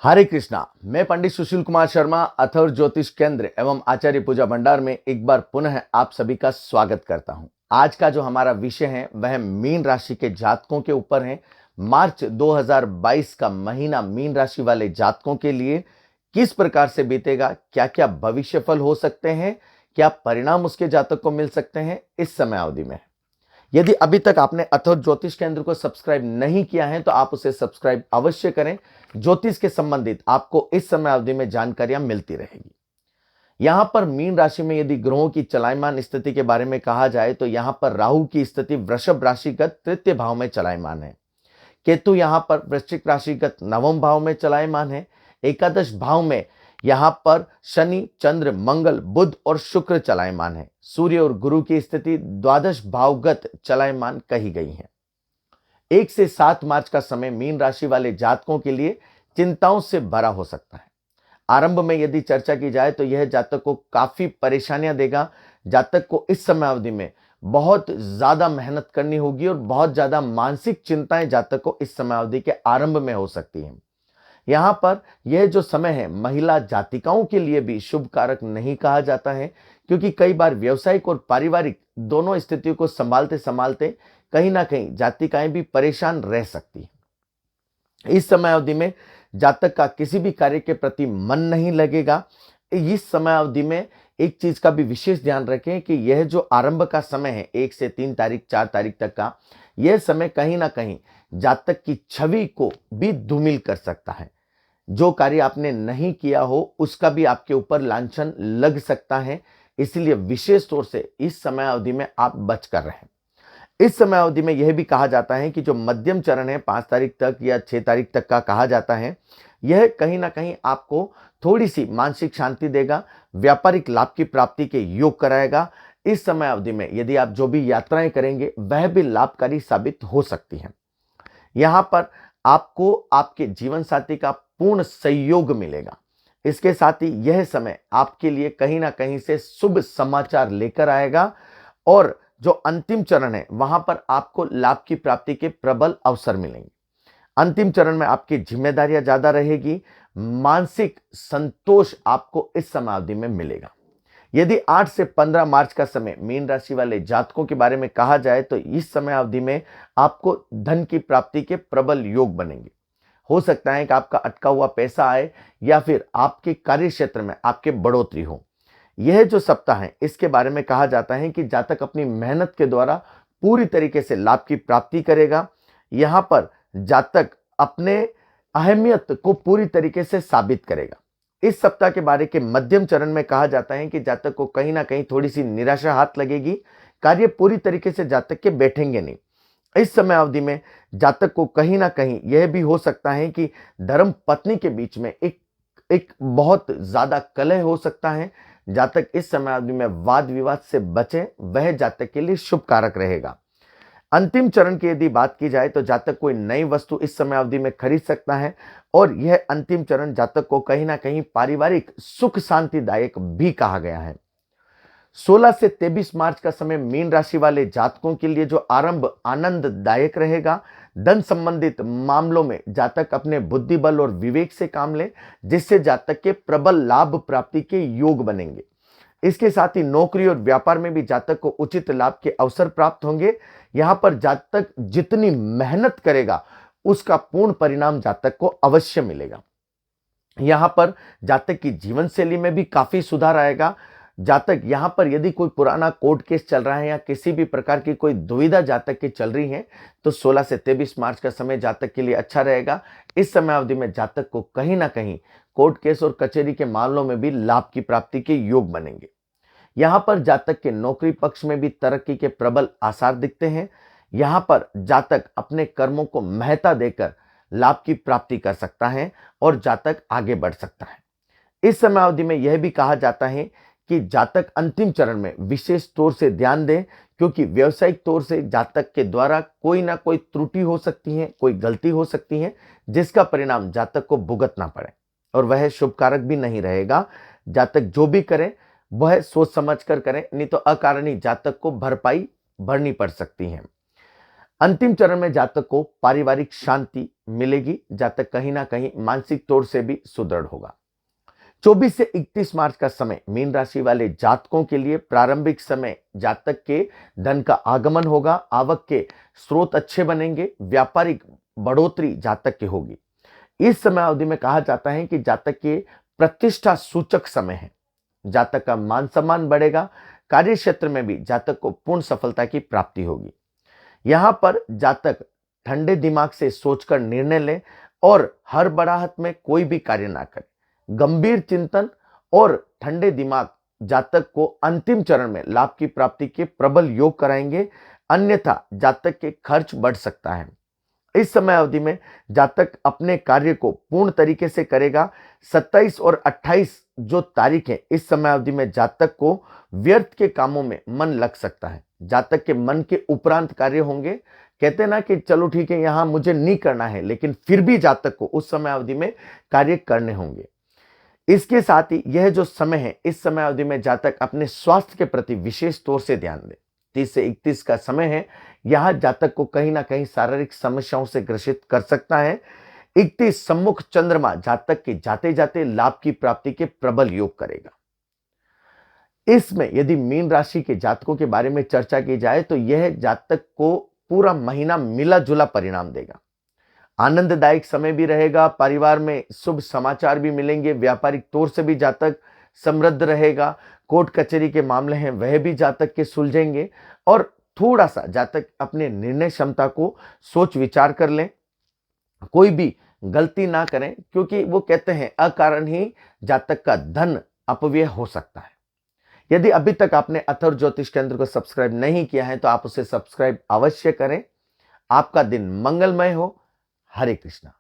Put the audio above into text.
हरे कृष्णा। मैं पंडित सुशील कुमार शर्मा अथर्व ज्योतिष केंद्र एवं आचार्य पूजा भंडार में एक बार पुनः आप सभी का स्वागत करता हूं। आज का जो हमारा विषय है वह मीन राशि के जातकों के ऊपर है। मार्च 2022 का महीना मीन राशि वाले जातकों के लिए किस प्रकार से बीतेगा, क्या क्या भविष्य फल हो सकते हैं, क्या परिणाम उसके जातक को मिल सकते हैं इस समय अवधि में। यदि अभी तक आपने अथर्व ज्योतिष केंद्र को सब्सक्राइब नहीं किया है तो आप उसे सब्सक्राइब अवश्य करें। ज्योतिष के संबंधित आपको इस समय अवधि में जानकारियां मिलती रहेगी। यहां पर मीन राशि में यदि ग्रहों की चलायमान स्थिति के बारे में कहा जाए तो यहां पर राहु की स्थिति वृषभ राशिगत तृतीय भाव में चलायमान है। केतु यहां पर वृश्चिक राशिगत नवम भाव में चलायमान है। एकादश भाव में यहां पर शनि, चंद्र, मंगल, बुध और शुक्र चलायमान है। सूर्य और गुरु की स्थिति द्वादश भावगत चलायमान कही गई है। 1 से 7 मार्च का समय मीन राशि वाले जातकों के लिए चिंताओं से भरा हो सकता है। आरंभ में यदि चर्चा की जाए तो यह जातक को काफी परेशानियां देगा। जातक को इस समय अवधि में बहुत ज्यादा मेहनत करनी होगी और बहुत ज्यादा मानसिक चिंताएं जातक को इस समय अवधि के आरंभ में हो सकती हैं। यहाँ पर यह जो समय है महिला जातिकाओं के लिए भी शुभ कारक नहीं कहा जाता है, क्योंकि कई बार व्यवसायिक और पारिवारिक दोनों स्थितियों को संभालते संभालते कहीं ना कहीं जातिकाएं भी परेशान रह सकती हैं। इस समय अवधि में जातक का किसी भी कार्य के प्रति मन नहीं लगेगा। इस समय अवधि में एक चीज का भी विशेष ध्यान रखें कि यह जो आरंभ का समय है 1 से 3 तारीख 4 तारीख तक का, यह समय कहीं ना कहीं जातक की छवि को भी धूमिल कर सकता है। जो कार्य आपने नहीं किया हो उसका भी आपके ऊपर लांछन लग सकता है। इसलिए विशेष तौर से इस समय अवधि में आप बच कर रहें। इस समय अवधि में यह भी कहा जाता है कि जो मध्यम चरण है 5 तारीख तक या 6 तारीख तक का कहा जाता है, यह कहीं ना कहीं आपको थोड़ी सी मानसिक शांति देगा, व्यापारिक लाभ की प्राप्ति के योग कराएगा। इस समय अवधि में यदि आप जो भी यात्राएं करेंगे वह भी लाभकारी साबित हो सकती है। यहां पर आपको आपके जीवन साथी का पूर्ण सहयोग मिलेगा। इसके साथ ही यह समय आपके लिए कहीं ना कहीं से शुभ समाचार लेकर आएगा और जो अंतिम चरण है वहां पर आपको लाभ की प्राप्ति के प्रबल अवसर मिलेंगे। अंतिम चरण में आपकी जिम्मेदारियां ज्यादा रहेगी, मानसिक संतोष आपको इस समय अवधि में मिलेगा। यदि 8 से 15 मार्च का समय मीन राशि वाले जातकों के बारे में कहा जाए तो इस समय अवधि में आपको धन की प्राप्ति के प्रबल योग बनेंगे। हो सकता है कि आपका अटका हुआ पैसा आए या फिर आपके कार्य क्षेत्र में आपके बढ़ोतरी हो। यह जो सप्ताह है इसके बारे में कहा जाता है कि जातक अपनी मेहनत के द्वारा पूरी तरीके से लाभ की प्राप्ति करेगा। यहां पर जातक अपने अहमियत को पूरी तरीके से साबित करेगा। इस सप्ताह के बारे के मध्यम चरण में कहा जाता है कि जातक को कहीं ना कहीं थोड़ी सी निराशा हाथ लगेगी। कार्य पूरी तरीके से जातक के बैठेंगे नहीं। इस समय अवधि में जातक को कहीं ना कहीं यह भी हो सकता है कि धर्म पत्नी के बीच में एक बहुत ज्यादा कलह हो सकता है। जातक इस समय अवधि में वाद विवाद से बचे, वह जातक के लिए शुभ कारक रहेगा। अंतिम चरण की यदि बात की जाए तो जातक कोई नई वस्तु इस समय अवधि में खरीद सकता है और यह अंतिम चरण जातक को कहीं ना कहीं पारिवारिक सुख शांतिदायक भी कहा गया है। 16 से 23 मार्च का समय मीन राशि वाले जातकों के लिए जो आरंभ आनंददायक रहेगा। धन संबंधित मामलों में जातक अपने बुद्धि बल और विवेक से काम ले, जिससे जातक के प्रबल लाभ प्राप्ति के योग बनेंगे। इसके साथ ही नौकरी और व्यापार में भी जातक को उचित लाभ के अवसर प्राप्त होंगे। यहां पर जातक जितनी मेहनत करेगा उसका पूर्ण परिणाम जातक को अवश्य मिलेगा। यहां पर जातक की जीवन शैली में भी काफी सुधार आएगा। जातक यहां पर यदि कोई पुराना कोर्ट केस चल रहा है या किसी भी प्रकार की कोई दुविधा जातक की चल रही है तो 16 से 23 मार्च का समय जातक के लिए अच्छा रहेगा। इस समय अवधि में जातक को कहीं ना कहीं कोर्ट केस और कचहरी के मामलों में भी लाभ की प्राप्ति के योग बनेंगे। यहां पर जातक के नौकरी पक्ष में भी तरक्की के प्रबल आसार दिखते हैं। यहां पर जातक अपने कर्मों को महत्ता देकर लाभ की प्राप्ति कर सकता है और जातक आगे बढ़ सकता है। इस समय अवधि में यह भी कहा जाता है कि जातक अंतिम चरण में विशेष तौर से ध्यान दें, क्योंकि व्यवसायिक तौर से जातक के द्वारा कोई ना कोई त्रुटि हो सकती है, कोई गलती हो सकती है, जिसका परिणाम जातक को भुगतना पड़े और वह शुभ कारक भी नहीं रहेगा। जातक जो भी करे वह सोच समझ कर करें, नहीं तो अकारणी जातक को भरपाई भरनी पड़ सकती है। अंतिम चरण में जातक को पारिवारिक शांति मिलेगी, जातक कहीं ना कहीं मानसिक तौर से भी सुदृढ़ होगा। 24 से 31 मार्च का समय मीन राशि वाले जातकों के लिए प्रारंभिक समय जातक के धन का आगमन होगा, आवक के स्रोत अच्छे बनेंगे, व्यापारिक बढ़ोतरी जातक की होगी। इस समय अवधि में कहा जाता है कि जातक के प्रतिष्ठा सूचक समय है, जातक का मान सम्मान बढ़ेगा, कार्य क्षेत्र में भी जातक को पूर्ण सफलता की प्राप्ति होगी। यहां पर जातक ठंडे दिमाग से सोचकर निर्णय ले और हर बड़ाहट में कोई भी कार्य ना करे। गंभीर चिंतन और ठंडे दिमाग जातक को अंतिम चरण में लाभ की प्राप्ति के प्रबल योग कराएंगे, अन्यथा जातक के खर्च बढ़ सकता है। इस समय अवधि में जातक अपने कार्य को पूर्ण तरीके से करेगा। 27 और 28 जो तारीख है, इस समय अवधि में जातक को व्यर्थ के कामों में मन लग सकता है। जातक के मन के उपरांत कार्य होंगे। कहते ना कि चलो ठीक है, यहां मुझे नहीं करना है, लेकिन फिर भी जातक को उस समय अवधि में कार्य करने होंगे। इसके साथ ही यह जो समय है, इस समय अवधि में जातक अपने स्वास्थ्य के प्रति विशेष तौर से ध्यान दे। 30 से 31 का समय है, यहां जातक को कहीं ना कहीं शारीरिक समस्याओं से ग्रसित कर सकता है। 31 सम्मुख चंद्रमा जातक के जाते जाते लाभ की प्राप्ति के प्रबल योग करेगा। इसमें यदि मीन राशि के जातकों के बारे में चर्चा की जाए तो यह जातक को पूरा महीना मिला जुला परिणाम देगा। आनंददायक समय भी रहेगा, परिवार में शुभ समाचार भी मिलेंगे, व्यापारिक तौर से भी जातक समृद्ध रहेगा, कोर्ट कचहरी के मामले हैं वह भी जातक के सुलझेंगे और थोड़ा सा जातक अपने निर्णय क्षमता को सोच विचार कर लें, कोई भी गलती ना करें, क्योंकि वो कहते हैं अकारण ही जातक का धन अपव्यय हो सकता है। यदि अभी तक आपने अथर्व ज्योतिष केंद्र को सब्सक्राइब नहीं किया है तो आप उसे सब्सक्राइब अवश्य करें। आपका दिन मंगलमय हो। हरे कृष्णा।